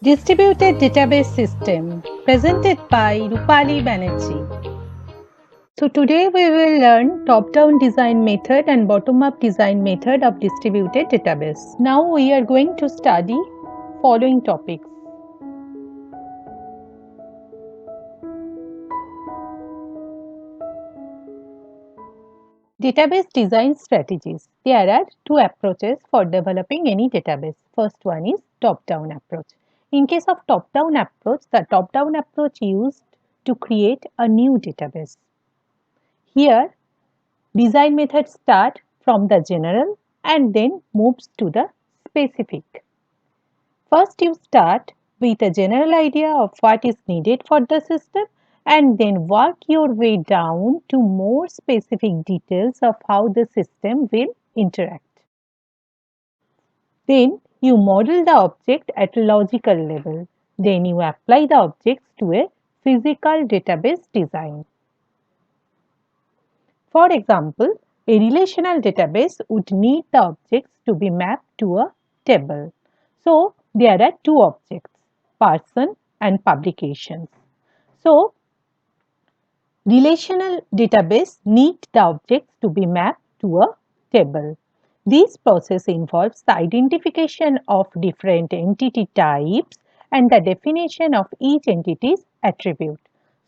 Distributed Database System presented by Rupali Banerjee. So today we will learn top-down design method and bottom-up design method of distributed database. Now we are going to study following topics. Database design strategies. There are two approaches for developing any database. First one is top-down approach. In case of top-down approach, the top-down approach used to create a new database. Here, design methods start from the general and then moves to the specific. First, you start with a general idea of what is needed for the system and then work your way down to more specific details of how the system will interact. Then you model the object at logical level. Then you apply the objects to a physical database design. For example, a relational database would need the objects to be mapped to a table. So, there are two objects, person and publications. So, relational database need the objects to be mapped to a table. This process involves the identification of different entity types and the definition of each entity's attribute.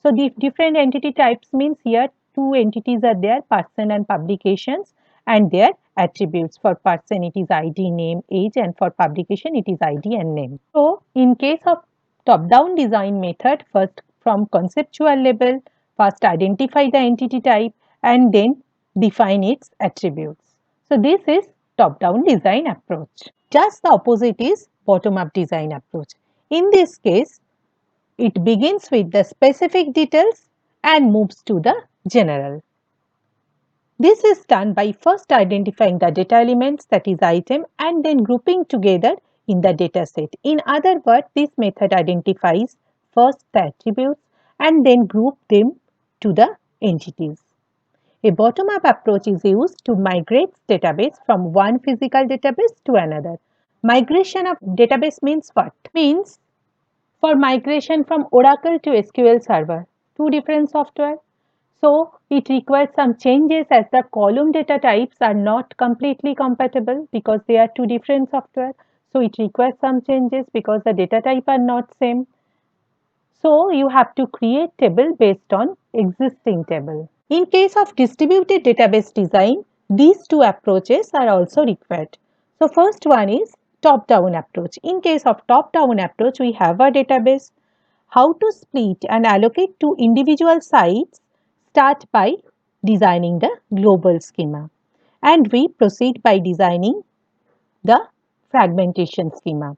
So, the different entity types means here two entities are there, person and publications, and their attributes. For person it is ID, name, age, and for publication it is ID and name. So, in case of top-down design method, first from conceptual level, first identify the entity type and then define its attributes. So, this is top-down design approach. Just the opposite is bottom-up design approach. In this case, it begins with the specific details and moves to the general. This is done by first identifying the data elements, that is item, and then grouping together in the data set. In other words, this method identifies first the attributes and then group them to the entities. A bottom-up approach is used to migrate database from one physical database to another. Migration of database means what? Means for migration from Oracle to SQL Server, two different software. So it requires some changes as the column data types are not completely compatible because they are two different software. So it requires some changes because the data type are not same. So you have to create table based on existing table. In case of distributed database design, these two approaches are also required. So first one is top-down approach. In case of top-down approach, we have a database. How to split and allocate to individual sites start by designing the global schema. And we proceed by designing the fragmentation schema.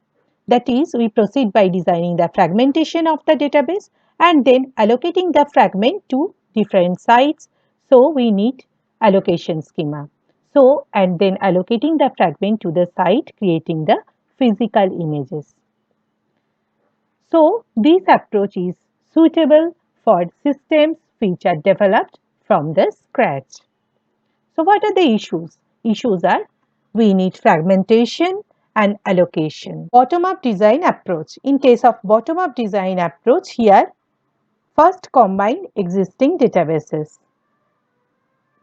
That is, we proceed by designing the fragmentation of the database and then allocating the fragment to different sites. So, we need allocation schema. So, and then allocating the fragment to the site, creating the physical images. So, this approach is suitable for systems which are developed from the scratch. So, what are the issues? Issues are we need fragmentation and allocation. Bottom-up design approach. In case of bottom-up design approach, here first combine existing databases.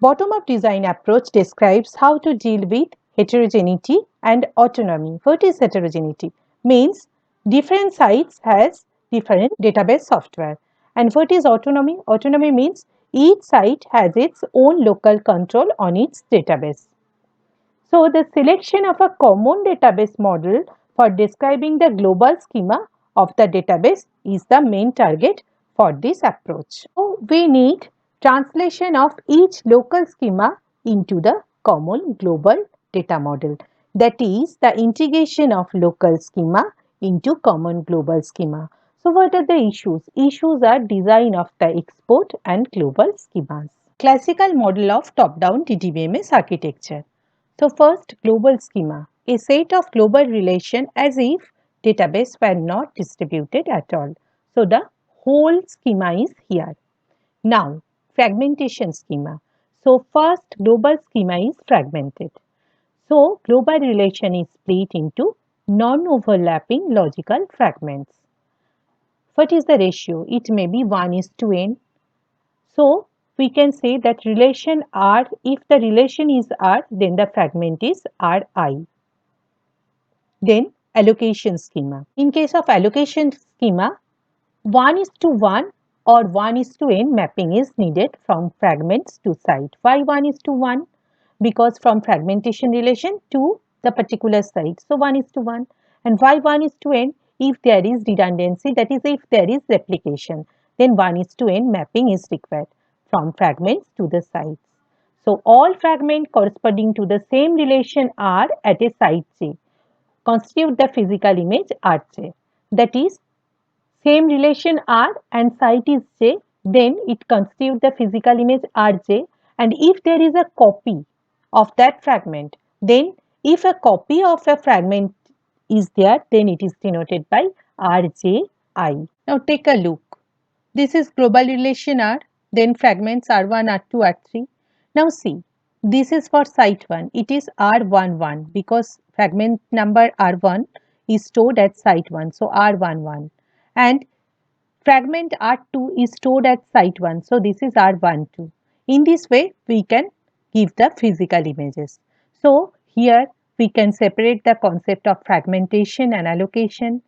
Bottom-up design approach describes how to deal with heterogeneity and autonomy. What is heterogeneity? Means different sites has different database software. And what is autonomy? Autonomy means each site has its own local control on its database. So, the selection of a common database model for describing the global schema of the database is the main target for this approach. So, we need translation of each local schema into the common global data model. That is the integration of local schema into common global schema. So, what are the issues? Issues are design of the export and global schemas. Classical model of top-down DDBMS architecture. So first, global schema, a set of global relation as if database were not distributed at all. So the whole schema is here. Now, fragmentation schema. So first, global schema is fragmented. So global relation is split into non-overlapping logical fragments. What is the ratio? It may be 1:n. So we can say that relation R, if the relation is R, then the fragment is Ri. Then allocation schema. In case of allocation schema, 1:1 or 1:n mapping is needed from fragments to site. Why 1:1? Because from fragmentation relation to the particular site. So 1:1. And why 1:n? If there is redundancy, that is if there is replication, then 1:n mapping is required from fragments to the sites. So all fragments corresponding to the same relation R at a site J constitute the physical image Rj. That is, same relation R and site is J, then it constitutes the physical image Rj. And if there is a copy of that fragment, then if a copy of a fragment is there, then it is denoted by Rji. Now take a look. This is global relation R, then fragments R1, R2, R3. Now see, this is for site 1. It is R11 because fragment number R1 is stored at site 1. So R11. And fragment R2 is stored at site 1. So this is R12. In this way, we can give the physical images. So here we can separate the concept of fragmentation and allocation,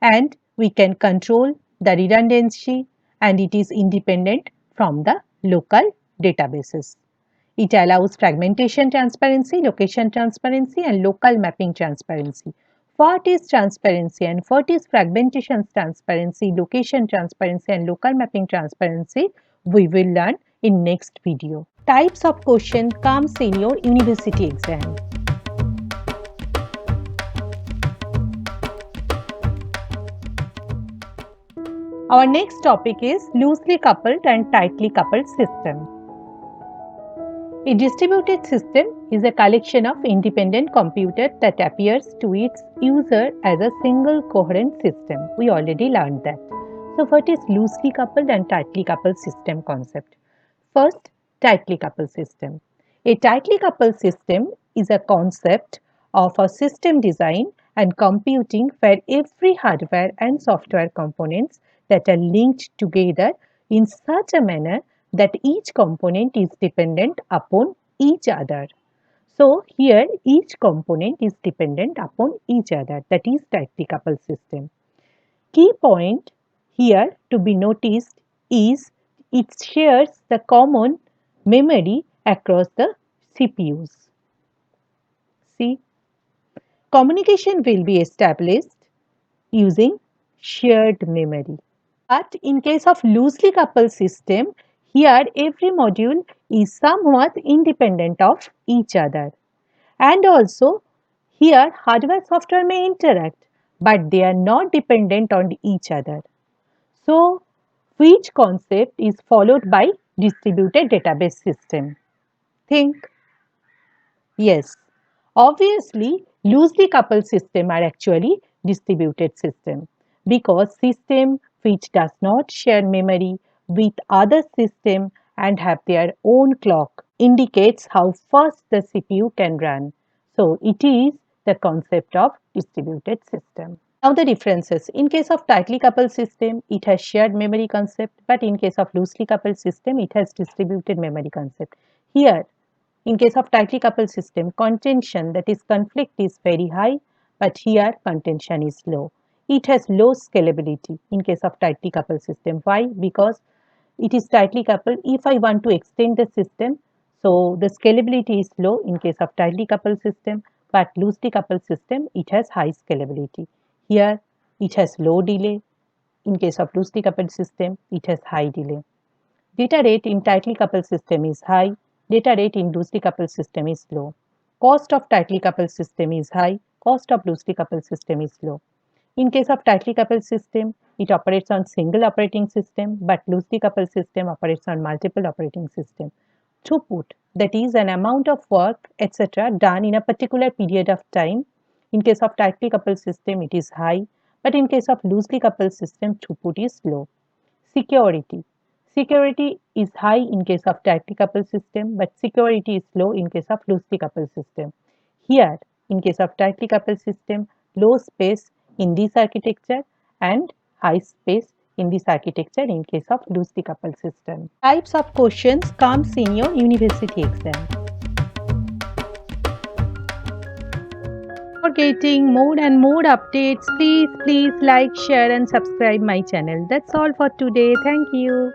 and we can control the redundancy, and it is independent from the local databases. It allows fragmentation transparency, location transparency, and local mapping transparency. What is transparency and what is fragmentation transparency, location transparency, and local mapping transparency? We will learn in next video. Types of question comes in your university exam. Our next topic is loosely coupled and tightly coupled system. A distributed system is a collection of independent computers that appears to its user as a single coherent system. We already learned that. So what is loosely coupled and tightly coupled system concept? First, tightly coupled system. A tightly coupled system is a concept of a system design and computing where every hardware and software components that are linked together in such a manner that each component is dependent upon each other. So here each component is dependent upon each other, that is tightly coupled system. Key point here to be noticed is it shares the common memory across the CPUs. See, communication will be established using shared memory. But in case of loosely coupled system, here every module is somewhat independent of each other. And also here hardware software may interact, but they are not dependent on each other. So which concept is followed by distributed database system? Think. Yes, obviously loosely coupled system are actually distributed system because system which does not share memory with other system and have their own clock indicates how fast the CPU can run. So it is the concept of distributed system. Now the differences. In case of tightly coupled system, it has shared memory concept, but in case of loosely coupled system, it has distributed memory concept. Here, in case of tightly coupled system, contention, that is conflict, is very high, but here contention is low. It has low scalability in case of tightly coupled system. Why? Because it is tightly coupled. If I want to extend the system, so the scalability is low in case of tightly coupled system, but loosely coupled system, it has high scalability. Here, it has low delay. In case of loosely coupled system, it has high delay. Data rate in tightly coupled system is high. Data rate in loosely coupled system is low. Cost of tightly coupled system is high. Cost of loosely coupled system is low. In case of tightly coupled system, it operates on single operating system, but loosely coupled system operates on multiple operating system. Throughput, that is an amount of work, etc., done in a particular period of time. In case of tightly coupled system, it is high, but in case of loosely coupled system, throughput is low. Security. Security is high in case of tightly coupled system, but security is low in case of loosely coupled system. Here, in case of tightly coupled system, low space in this architecture and high space in this architecture in case of loosely coupled system. Types of questions comes in your university exam. For getting more and more updates, please like, share and subscribe my channel. That's all for today. Thank you.